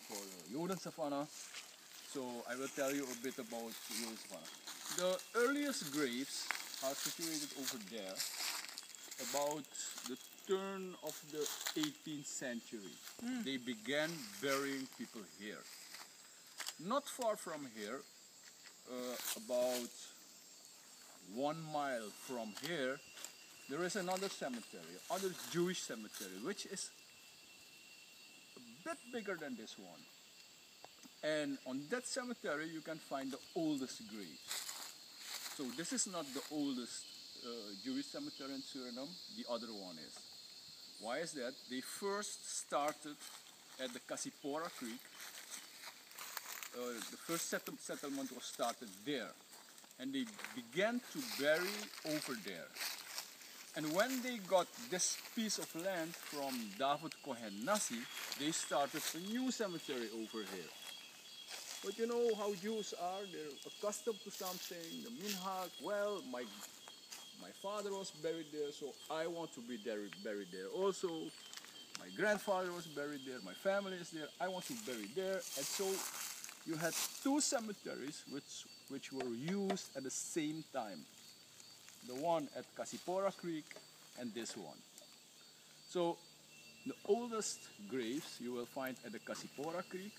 for Joden Savanne. So I will tell you a bit about Joden Savanne. The earliest graves are situated over there, about the turn of the 18th century. They began burying people here. Not far from here, about 1 mile from here, there is another cemetery, other Jewish cemetery, which is a bit bigger than this one. And on that cemetery you can find the oldest graves. So this is not the oldest Jewish cemetery in Suriname, the other one is. Why is that? They first started at the Cukierkorn Creek. The first settlement was started there. And they began to bury over there. And when they got this piece of land from David Cohen Nasi, they started a new cemetery over here. But you know how Jews are, they're accustomed to something, the minhag. Well, my father was buried there, so I want to be buried there also. My grandfather was buried there, my family is there, I want to bury there. And so you had two cemeteries which were used at the same time. The one at Cukierkorn Creek and this one. So the oldest graves you will find at the Cukierkorn Creek,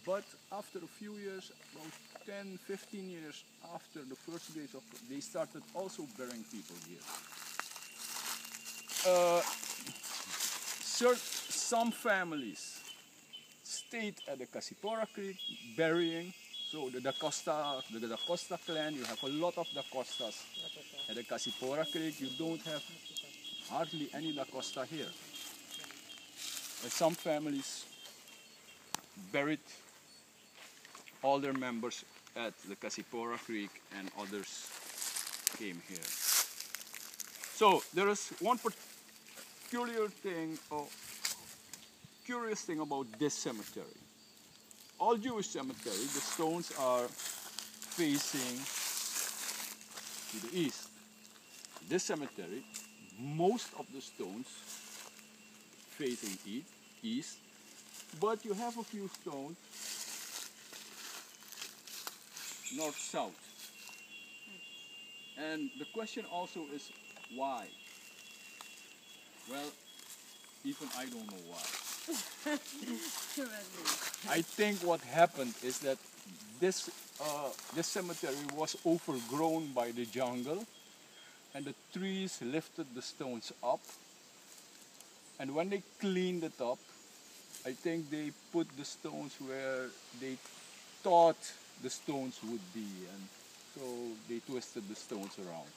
but after a few years, about 10-15 years after the first graves, they started also burying people here. Some families stayed at the Cukierkorn Creek burying. So the Da Costa clan, you have a lot of Da Costas at the Cukierkorn Creek. You don't have hardly any Da Costa here. But some families buried all their members at the Cukierkorn Creek and others came here. So there is one curious thing about this cemetery. All Jewish cemeteries, the stones are facing to the east. This cemetery, most of the stones facing east, but you have a few stones north-south. And the question also is why? Well, even I don't know why. I think what happened is that this cemetery was overgrown by the jungle, and the trees lifted the stones up, and when they cleaned it up, I think they put the stones where they thought the stones would be, and so they twisted the stones around.